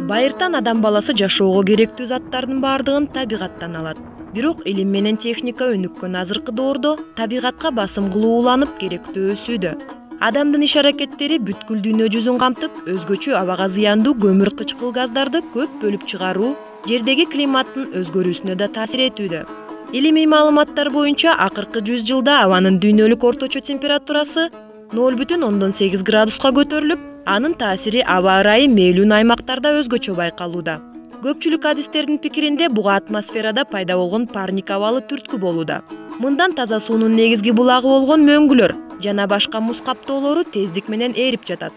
Байыртан адам баласы жашоого керектүү заттардын баардыгын табигаттан алат. Бирок илим менен техника өнүккөн азыркы доордо табигатка басым кылуу уланып керектөө өсүүдө. Адамдын иш-аракеттери бүткүл дүйнө жүзүн камтып, өзгөчө абага зыяндуу көмүр кычкыл газдарды көп бөлүп чыгаруу жердеги климаттын өзгөрүүсүнө да таасир этүүдө. Илимий маалыматтар боюнча акыркы 100 жылда абанын дүйнөлүк орточо температурасы 0,8 градуска көтөрүлүп, анын таасири аба ырайы мээлүүн аймактарда өзгөчө байкалууда. Көпчүлүк адистердин пикиринде буга атмосферада пайда болгон парник абалы түрткү болууда. Мындан таза суунун негизги булагы болгон мөңгүлөр жана башка муз каптоолору тездик менен ээрип жатат.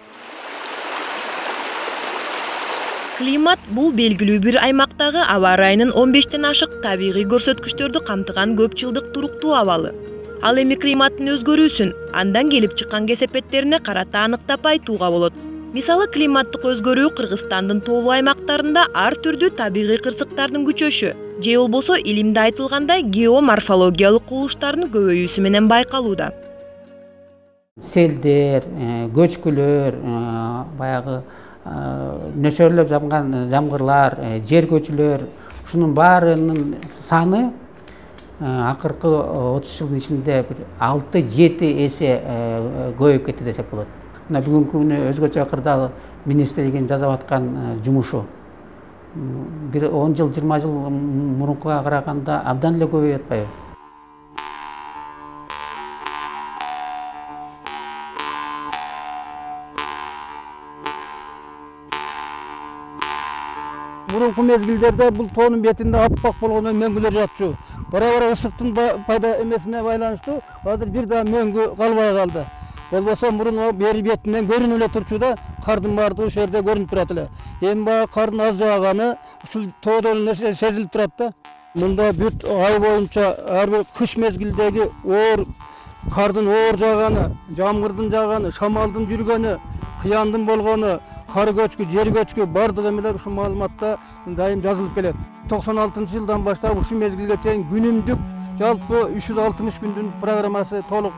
Климат бул белгилүү бир аймактагы аба ырайынын 15тен ашык табигый көрсөткүчтөрдү камтыган көп жылдык туруктуу абалы. Ал эми климаттын өзгөрүүсүн андан келип чыккан кесепеттерине карата аныктап айтууга болот. Мисалы, климаттык өзгөрүү Кыргызстандын тоолуу аймактарында ар түрдүү табигый кырсыктардын күчөшү же болбосо илимде айтылгандай геоморфологиялык кубулуштардын көбөйүүсү менен байкалууда. Селдер, көчкүлөр, баягы нөшөрлөп жамган жамгырлар, жер көчүлөр, ушунун баарынын саны акыркы 30 жылдын ичинде 6-7 эсе көбөйүп кетти десек болот. Мына бүгүнкү күнү өзгөчө кырдаал министрлигин жасап аткан жумушу бир 10 жыл, 20 жыл мурункуга караганда абдан эле көбөйүп атпайбы? Мурунку мезгилдерде бул тоонун бетинде аппак болгон мөңгүлөр жатчу. Бара-бара ысыктын пайда эмесине байланыштуу азыр бир да мөңгү калбай калды. Болбосо мурун бери бетинен көрүнүп эле турчу да, кардын баардыгы ошол жерде көрүнүп турат эле. Эми баягы кардын аз жааганы ушул тоодон эле сезилип турат да. Мында бүт ай боюнча ар бир кыш мезгилдеги оор кардын оор жааганы, жамгырдын жааганы, шамалдын жүргөнү, кыяндын болгону, кар көчкү, жер көчкү баардыгы менен ушул маалыматта дайым жазылып келет. 96-жылдан баштап ушул мезгилге чейин күнүмдүк жалпы 360 күндүн программасы толук.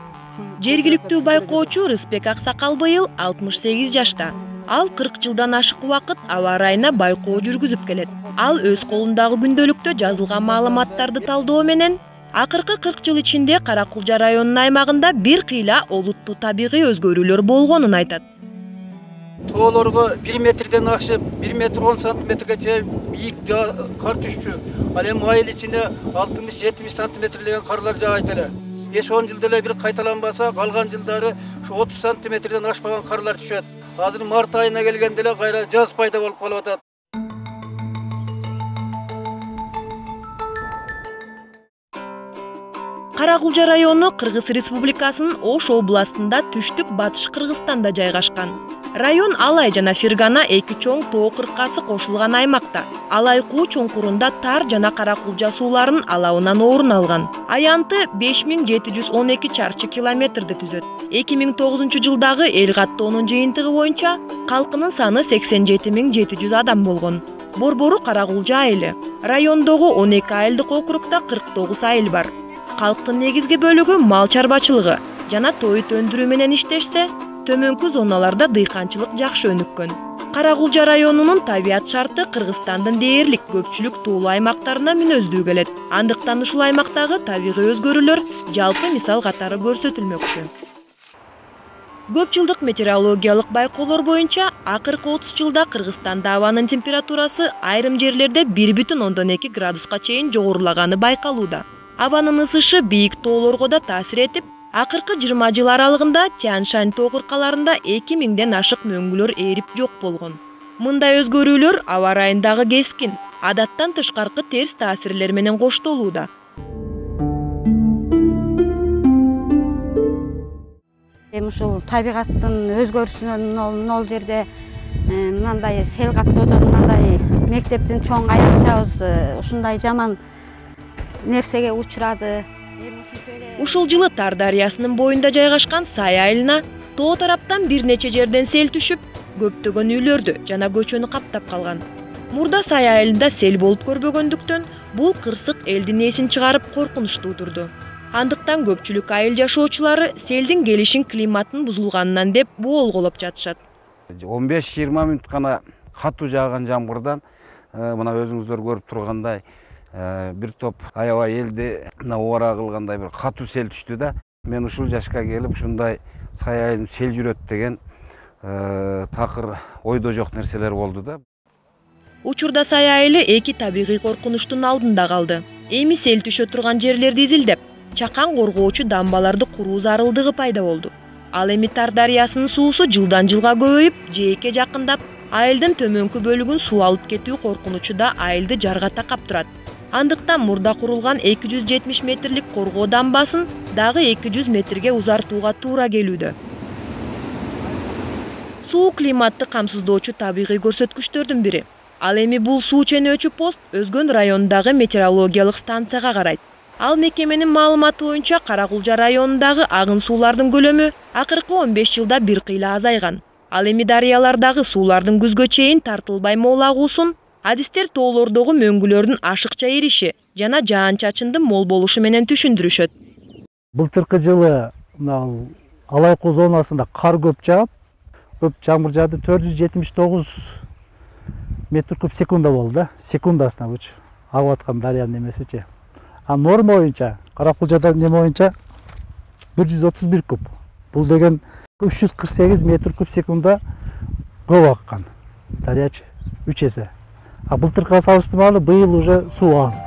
Жергиликтүү байкоочу Рыспек Аксакал быйыл 68 жашта. Ал 40 жылдан ашык убакыт аба ырайына байкоо жүргүзүп келет. Ал өз колундагы күндөлүктө жазылган маалыматтарды талдоо менен акыркы 40 жыл ичинде Каракулжа районунун аймагында бир кыйла олуттуу табигый өзгөрүүлөр болгонун айтат. Тоолорго 1 метрден ашып, 1 метр 10 сантиметрге чейин бийик кар түшчү. Ал эми айыл ичинде 60-70 сантиметрлеген карлар жаагайт эле. 5-10 жылда эле бир кайталанбаса, калган жылдары 30 сантиметрден ашпаган карлар түшөт. Азыр март айына келгенде эле кайра жаз пайда болуп калып атат. Каракулжа району Кыргыз Республикасынын Ош областында түштүк батыш Кыргызстанда жайгашкан. Район Алай жана Фергана эки чоң тоо кыркасы кошулган аймакта. Алай куу чуңкурунда Тар жана Каракулжа сууларынын алабынан орун алган. Аянты 5712 чарчы километрди түзөт. 2009 жылдагы эл каттоонун жыйынтыгы боюнча калкынын саны 87700 адам болгон. Борбору Каракулжа айылы. Райондогу 12 айылдык округда 49 айыл бар. Калктын негизги бөлүгү мал чарбачылыгы жана тоют өндүрүү менен иштешсе, төмөнкү зоналарда дыйканчылык жакшы өнүккөн. Каракулжа районунун табият шарты Кыргызстандын дээрлик көпчүлүк тоолуу аймактарына мүнөздүү келет. Андыктан ушул аймактагы табигый өзгөрүүлөр жалпы мисал катары көрсөтүлмөкчү. Көп жылдык метеорологиялык байкоолор боюнча акыркы 30 жылда Кыргызстанда абанын температурасы айрым жерлерде 1,2 градуска чейин жогорулаганы байкалууда. Абанын ысышы бийик тоолорго да таасир этип, акыркы 20 жыл аралыгында Тянь-Шань тоо кыркаларында 2000ден ашык мөңгүлөр ээрип жок болгон. Мындай өзгөрүүлөр аба ырайындагы кескин, адаттан тышкаркы терс таасирлер менен коштолууда. Эми ушул табигаттын өзгөрүшүнөн ол жерде мындай сел каптоодон мындай мектептин чоң аянтчабыз ушундай жаман нерсеге учурады. Ушул жылы Тар дарыясынын боюнда жайгашкан Сай айылына тоо тараптан бир нече жерден сел түшүп, көптөгөн үйлөрдү жана көчөнү каптап калган. Мурда Сай айылында сел болуп көрбөгөндүктөн бул кырсык элдин эсин чыгарып коркунуч туудурду. Андыктан көпчүлүк айыл жашоочулары селдин келишин климаттын бузулганынан деп боолголоп жатышат. 15-20 мүнөт гана катуу жааган жамгырдан мына өзүңүздөр көрүп тургандай бир топ аябай элди убара кылгандай бир катуу сел түштү да. Мен ушул жашка келип ушундай Сай айылын сел жүрөт деген такыр ойдо жок нерселер болду да. Учурда Сай айылы эки табигый коркунучтун алдында калды. Эми сел түшө турган жерлерди изилдеп, чакан коргоочу дамбаларды куруу зарылдыгы пайда болду. Ал эми Тар дарыясынын суусу жылдан жылга көбөйүп, жээкке жакындап, айылдын төмөнкү бөлүгүн суу алып кетүү коркунучу да айылды жарга такап турат. Андыктан мурда курулган 270 метрлик коргоо дамбасын дагы 200 метрге узартууга туура келүүдө. Суу климатты камсыздоочу табигый көрсөткүчтөрдүн бири. Ал эми бул суу ченөөчү пост Өзгөн районундагы метеорологиялык станцияга карайт. Ал мекеменин маалыматы боюнча Каракулжа районундагы агын суулардын көлөмү акыркы 15 жылда бир кыйла азайган. Ал эми дарыялардагы суулардын күзгө чейин тартылбай молагуусун адистер тоолордогу мөңгүлөрдүн ашыкча эриши жана жаан-чачындын мол болушу менен түшүндүрүшөт. Былтыркы жылы Алайкуу зонасында кар көп жаап, көп жамгыр жаады, 479 метр куб секунда болду, секундасына агып аткан дарыянын эмесичи. А норма боюнча Каракулжада неме боюнча 131 куб. Бул деген 348 метр куб секунда көп аккан дарыячы 3 эсе. А былтыркыга салыштырмалуу быйыл уже суу аз.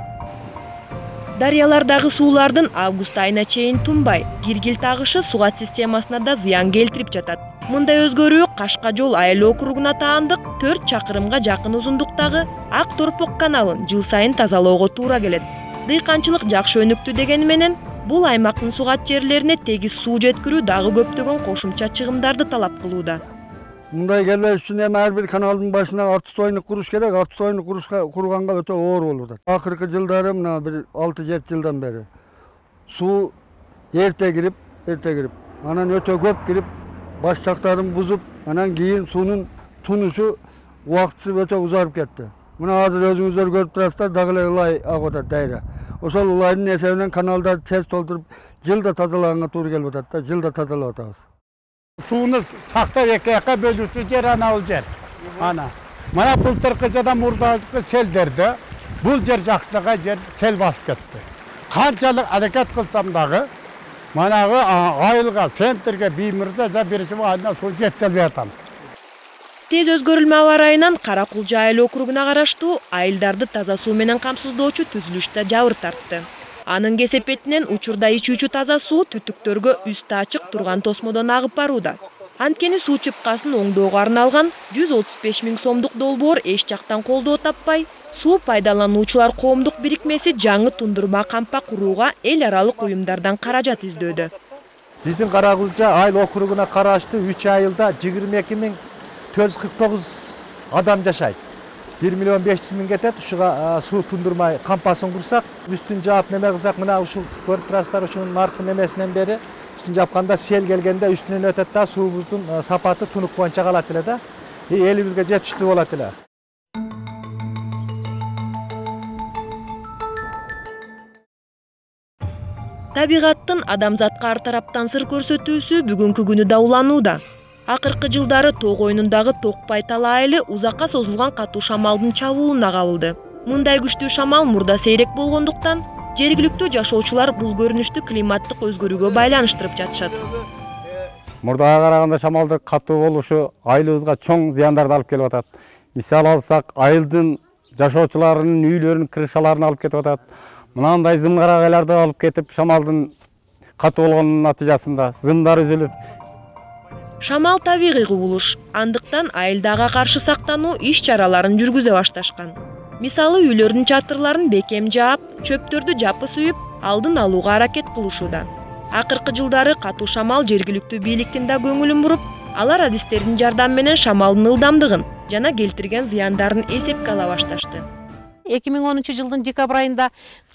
Дарыялардагы суулардын август айына чейин тунбай, киргил тагышы сугат системасына да зыян келтирип жатат. Мындай өзгөрүү Кашкажол айыл округуна таандык 4 чакырымга жакын узундуктагы Ак Торпок каналын жыл сайын тазалоого туура келет. Дыйканчылык жакшы өнүктү дегени менен, бул аймактын сугат жерлерине тегиз суу жеткирүү дагы көптөгөн кошумча чыгымдарды талап кылууда. Мындай келбеш үчүн эми ар бир каналдын башына артостойну куруш керек. Артостойну курганга өтө оор болуп атат. Акыркы жылдары мына бир 6-7 жылдан бери суу эрте кирип, анан өтө көп кирип, баш жактарын бузуп, анан кийин суунун тунушу убактысы өтө узарып кетти. Мына азыр өзүңүздөр көрүп турасыздар, дагы эле ылай агып атат дайра. Ошол ылайдын эсебинен каналдарды тез толтуруп, жылда тазалаганга туура келип атат да, жылда тазалап атабыз. Сууну сактап эки жакка бөлүүчү жер ана бул жер. Ана. Мына былтыркы жада мурдагы селдерде бул жер жактагы жер сел басып кетти. Канчалык аракет кылсам дагы манагы айылга, центрге биймирде за биринчи айына суу жеткизбей атам. Тез өзгөрүлмө аба ырайынан Каракулжа айыл округуна караштуу айылдарды таза суу менен камсыздоочу түзүлүштө жабыр тартты. Анын кесепетинен учурда ичүүчү таза суу түтүктөргө үстү ачык турган тосмодон агып барууда. Анткени суу чыпкасын оңдоого арналган 135 000 сомдук долбоор эч жактан колдоо таппай, суу пайдалануучулар коомдук бирикмеси жаңы тундурма кампа курууга эл аралык уюмдардан каражат издөөдө. Биздин Каракулжа айыл округуна караштуу 3 айылда 22 449 адам жашайт. 1 500 000 кетет, ушуга суу тундурма кампасын курсак, үстүн жаап неме кылсак, мына ушул көрүп турасыздар, ушунун наркы немесинен бери үстүн жапканда сел келгенде үстүнөн өтөт да, суубуздун сапаты тунук боюнча калат эле да. Элибизге жетиштүү болот эле. Табигаттын адамзатка ар тараптан сыр көрсөтүүсү бүгүнкү күнү да уланууда. Акыркы жылдары тоо коюнундагы Токпай Тала айылы узакка созулган катуу шамалдын чабуулуна кабылды. Мындай күчтүү шамал мурда сейрек болгондуктан, жергиликтүү жашоочулар бул көрүнүштү климаттык өзгөрүүгө байланыштырып жатышат. Мурдага караганда шамалдын катуу болушу айылыбызга чоң зыяндарды алып келип атат. Мисал алсак, айылдын жашоочуларынын үйлөрүнүн крышаларын алып кетип атат. Мынандай зымгарагайларды алып кетип, шамалдын катуу болгонунун натыйжасында зымдар үзүлүп, Шамал табигый кубулуш, андыктан айылдага каршы сактануу иш-чараларын жүргүзө башташкан. Мисалы үйлөрдүн чатырларын бекем жаап, чөптөрдү жапы сүйүп, алдын алууга аракет кылышууда. Акыркы жылдары катуу шамал жергиликтүү бийликтин да көңүлүн буруп, алар адистердин жардамы менен шамалдын ылдамдыгын жана келтирген зыяндарын эсепке ала башташты. 2010 жылдын декабрь айында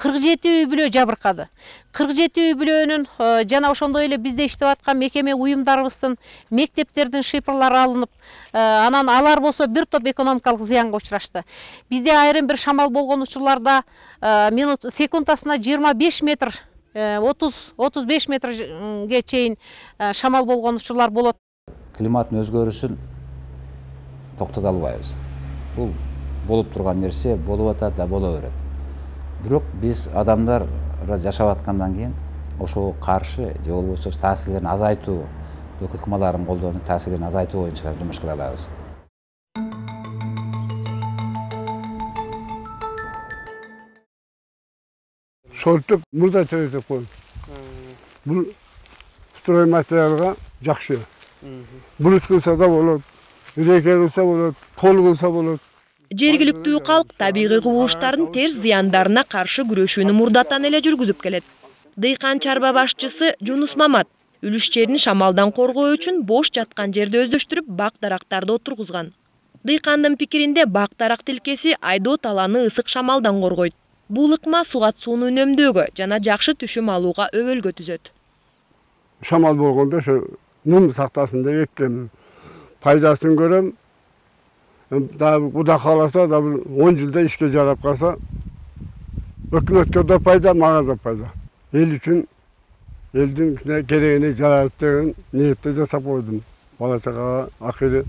47 үй бүлө жабыркады. 47 үй бүлөнүн жана ошондой эле бизде иштеп аткан мекеме уюмдарыбыздын мектептердин шифрлары алынып, анан алар болсо бир топ экономикалык зыянга учурашты. Бизде айрым бир шамал болгон учурларда секундасына 25 метр, 30-35 метрге чейин шамал болгон учурлар болот. Климаттын өзгөрүшүн токтото албайбыз. Бул болуп турган нерсе болуп атат да боло берет. Бирок биз адамдар жашап аткандан кийин ошого каршы же болбосо таасирлерин азайтуу, ыкмаларын колдонуп таасирлерин азайтуу боюнча жумуш кыла алабыз. Сорттук мурда чыгып коюп. Бул строй материалга жакшы. Бурус кылса да болот, үреке кылса болот, пол кылса болот. Жергиликтүү калк табигый кубулуштардын терс зыяндарына каршы күрөшүүнү мурдатан эле жүргүзүп келет. Дыйкан чарба башчысы Жунус Мамат үлүш жерин шамалдан коргоо үчүн бош жаткан жерди өздөштүрүп бак дарактарды отургузган. Дыйкандын пикиринде бак дарак тилкеси айдоо таланы ысык шамалдан коргойт. Бул ыкма сугат сууну үнөмдөөгө жана жакшы түшүм алууга өбөлгө түзөт. Шамал болгондо ошо ным сактасын деп эккен пайдасын көрөм. Куда кааласа да 10 жылда ишке жарап калса өкмөткө да пайда, мага да пайда. Эл үчүн элдин керегине жарайт деген ниетте жасап койдум. Бала чагага акыры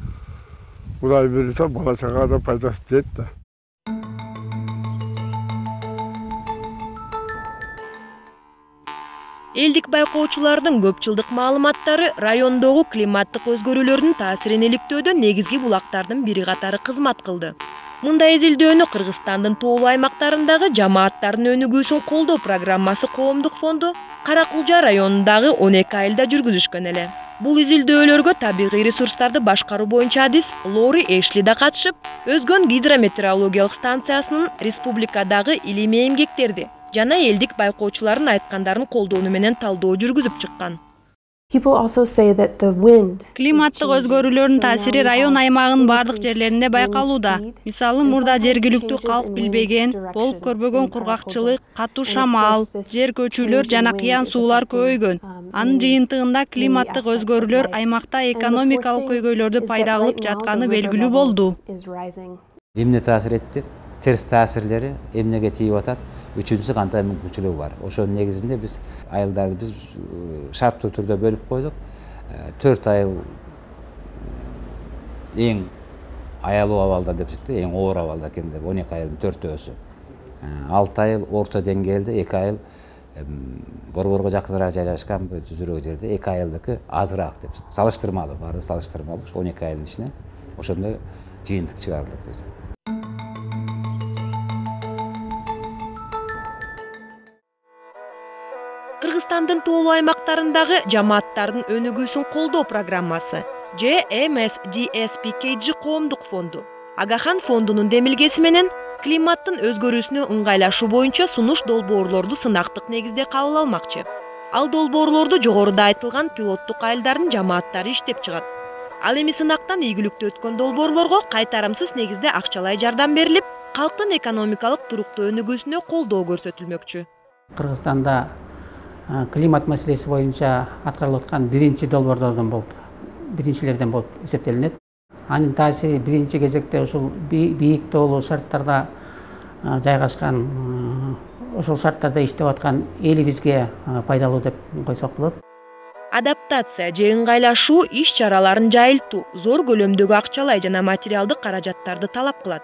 Кудай буйруса бала чагага да пайдасы тиет да. Элдик байкоочулардын көп жылдык маалыматтары райондогу климаттык өзгөрүүлөрдүн таасирин иликтөөдө негизги булактардын бири катары кызмат кылды. Мындай изилдөөнү Кыргызстандын тоолуу аймактарындагы жамааттардын өнүгүүсүн колдоо программасы коомдук фонду Каракулжа районундагы 12 айылда жүргүзүшкөн эле. Бул изилдөөлөргө табигый ресурстарды башкаруу боюнча адис Лори Эшли да катышып, Өзгөн гидрометеорологиялык станциясынын республикадагы илимий эмгектерди жана элдик байкоочулардын айткандарын колдонуу менен талдоо жүргүзүп чыккан. Климаттык өзгөрүүлөрдүн таасири район аймагынын бардык жерлеринде байкалууда. Мисалы, мурда жергиликтүү калк билбеген, болуп көрбөгөн кургакчылык, катуу шамал, жер көчүүлөр жана кыян суулар көбөйгөн. Анын жыйынтыгында климаттык өзгөрүүлөр аймакта экономикалык көйгөйлөрдү пайда кылып жатканы белгилүү болду. Эмне таасир этти? Терс таасирлери эмнеге тийип атат? Үчүнчүсү кандай мүмкүнчүлүгү бар? Ошонун негизинде биз айылдарды биз шарттуу түрдө бөлүп койдук. 4 айыл эң аялуу абалда депсекте, эң оор абалда экен деп 12 айылдын 4-өөсү. 6 айыл орто деңгээлде, 2 айыл борборго жакыныраак жайлашкан түзүрөк жерде, 2 айылдыкы азыраак деп салыштырмалуу, баары салыштырмалуу. 12 айылдын ичинен ошондой жыйынтык чыгардык биз. Кыргызстандын тоолуу аймактарындагы жамааттардын өнүгүүсүн колдоо программасы JMSDSPKG коомдук фонду Агахан фондунун демилгеси менен климаттын өзгөрүүсүнө ыңгайлашуу боюнча сунуш долбоорлорду сынактык негизде кабыл алмакчы. Ал долбоорлорду жогоруда айтылган пилоттук айылдардын жамааттары иштеп чыгат. Ал эми сынактан ийгиликтүү өткөн долбоорлорго кайтарымсыз негизде акчалай жардам берилип, калктын экономикалык туруктуу өнүгүүсүнө колдоо көрсөтүлмөкчү. Кыргызстанда климат маселеси боюнча аткарылып аткан биринчилерден болуп эсептелинет. Анын таасири биринчи кезекте ушул бийик тоолуу шарттарда жайгашкан, ошол шарттарда иштеп аткан элибизге пайдалуу деп койсок болот. Адаптация же ыңгайлашуу иш-чараларын жайылтуу, зор көлөмдөгү акчалай жана материалдык каражаттарды талап кылат.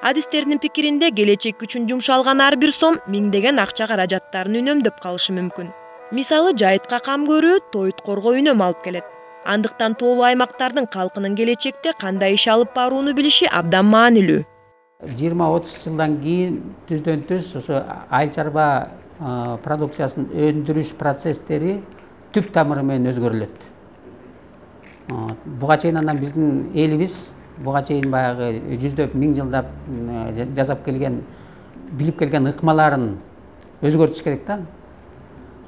Адистердин пикиринде келечек үчүн жумшалган ар бир сом миңдеген акча каражаттарын үнөмдөп калышы мүмкүн. Мисалы, жайытка кам көрүү, тоюткорго үнөм алып келет. Андыктан тоолуу аймактардын калкынын келечекте кандай иш алып барууну билиши абдан маанилүү. 20-30 жылдан кийин түздөн-түз ошо айыл чарба продукциясын өндүрүш процесстери түп тамыры менен өзгөрүлөт. Буга чейин анан биздин элибиз буга чейин баягы жүздөп миң жылдап жасап келген, билип келген ыкмаларын өзгөртүш керек да.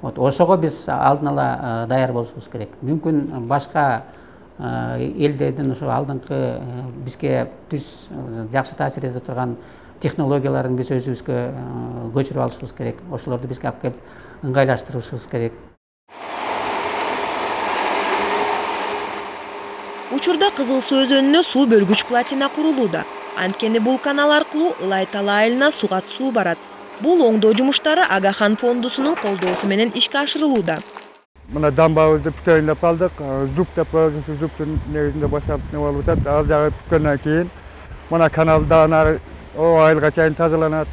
Ошого биз алдын ала даяр болушубуз керек. Мүмкүн башка элдердин ушу алдыңкы бизге түз жакшы таасир эте турган технологияларын биз өзүбүзгө көчүрүп алышыбыз керек. Ошолорду бизге алып келип ыңгайлаштырышыбыз керек. Учурда Кызыл Суу өзөнүнө суу бөлгүч плотина курулууда. Анткени бул канал аркылуу Ылай-Тала айылына сугат суу барат. Бул оңдоо жумуштары Агахан фондусунун колдоосу менен ишке ашырылууда. Мына дамбабызды бүкөйүндөп алдык. Зуб деп коебуз, зубтун негизинде башалып не болуп атат. Ал жагы бүккөндөн кийин мына каналдан ары айылга чейин тазаланат.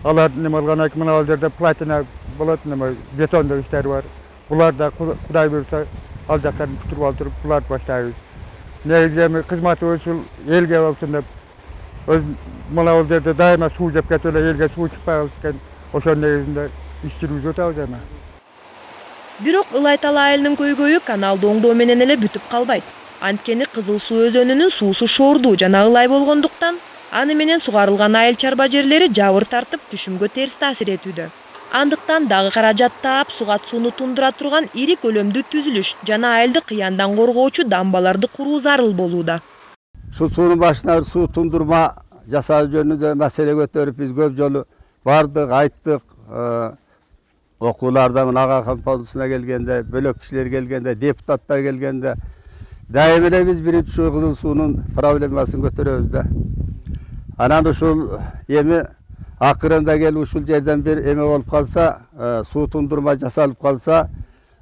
Алар неме болгондон кийин мына жерде плотина болот, неме бетондоо иштери бар. Булар да Кудай буйрса ал жактарын бүтүрүп алып туруп буларды баштайбыз. Негизи кызматыбыз ушул элге болсун деп мына ол жерде дайыма суу жеп кетип эле элге суу чыкпай калыш экен. Ошонун негизинде иш жүргүзүп атабыз эми. Бирок Ылай-Тала айылынын көйгөйү каналды оңдоо менен эле бүтүп калбайт. Анткени Кызыл Суу өзөнүнүн суусу шоордуу жана ылай болгондуктан аны менен сугарылган айыл чарба жерлери жабыр тартып түшүмгө терс таасир этүүдө. Андыктан дагы каражат таап сугат сууну тундура турган ири көлөмдүү түзүлүш жана айылды кыяндан коргоочу дамбаларды куруу зарыл болууда. Ушул суунун башына суу тундурма жасоо жөнүндө маселе көтөрүп биз көп жолу бардык, айттык. Окууларда мына Агахан фондусуна келгенде, бөлөк кишилер келгенде, депутаттар келгенде дайым эле биз биринчи ушу Кызыл суунун проблемасын көтөрөбүз да. Анан ушул эми акырында келип ушул жерден бир эме болуп калса, суу тундурма жасалып калса,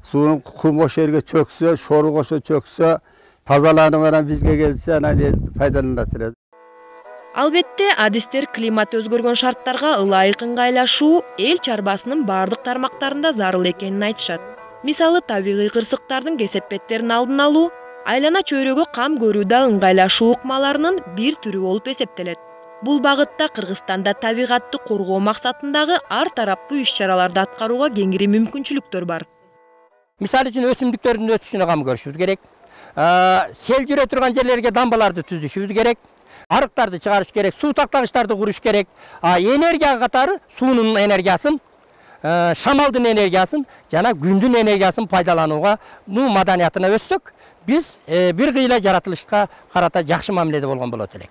суунун кум ошол жерге чөксө, шорук ошо чөксө, тазаланып анан бизге келсе, анан эл пайдаланат эле. Албетте, адистер климат өзгөргөн шарттарга ылайык ыңгайлашуу эл чарбасынын бардык тармактарында зарыл экенин айтышат. Мисалы, табигый кырсыктардын кесепеттерин алдын алуу, айлана чөйрөгө кам көрүүдө ыңгайлашуу ыкмаларынын бир түрү болуп эсептелет. Бул багытта Кыргызстанда табигатты коргоо максатындагы ар тараптуу иш-чараларды аткарууга кеңири мүмкүнчүлүктөр бар. Мисалы үчүн өсүмдүктөрдүн өсүшүнө кам көрүшүбүз керек. Сел жүрө турган жерлерге дамбаларды түзүшүбүз керек. Арыктарды чыгарыш керек, суу тактагычтарды куруш керек. Энергия катары суунун энергиясын, шамалдын энергиясын жана күндүн энергиясын пайдаланууга маданиятына өссөк, биз бир кыйла жаратылышка карата жакшы мамиледе болгон болот элек.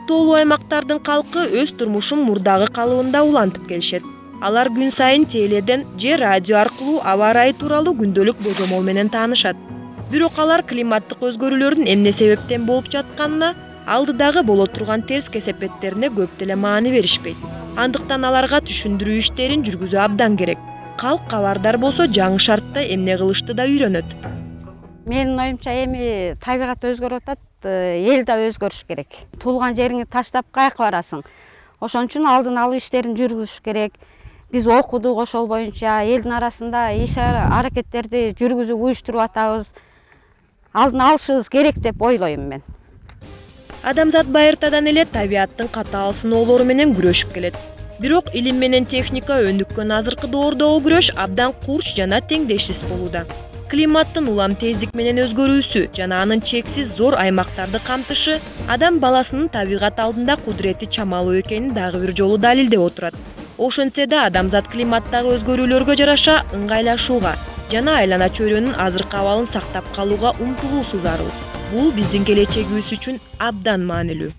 Тоолуу аймактардын калкы өз турмушун мурдагы калыбында улантып келишет. Алар күн сайын теледен же радио аркылуу аба ырайы тууралуу күндөлүк божомол менен таанышат. Бирок алар климаттык өзгөрүүлөрдүн эмне себептен болуп жатканына, алдыдагы боло турган терс кесепеттерине көп деле маани беришпейт. Андыктан аларга түшүндүрүү иштерин жүргүзүү абдан керек. Калк кабардар болсо жаңы шартта эмне кылышты да үйрөнөт. Менин оюмча эми табигат өзгөрүп атат, эл да өзгөрүш керек. Туулган жериңди таштап каяка барасың? Ошон үчүн алдын алуу иштерин жүргүзүш керек. Биз окудук ошол боюнча элдин арасында иш аракеттерди жүргүзүп уюштуруп атабыз. Алдын алышыбыз керек деп ойлойм мен. Адамзат байыртадан эле табиаттын катаал сыноолору менен күрөшүп келет. Бирок илим менен техника өнүккөн азыркы доордогу күрөш абдан курч жана теңдешсиз болууда. Климаттын улам тездик менен өзгөрүүсү жана анын чексиз зор аймактарды камтышы адам баласынын табигат алдында кудурети чамалуу экенин дагы бир жолу далилдеп отурат. Ошентсе да адамзат климаттагы өзгөрүүлөргө жараша ыңгайлашууга жана айлана чөйрөнүн азыркы абалын сактап калууга умтулуусу зарыл. Бул биздин келечегибиз үчүн абдан маанилүү.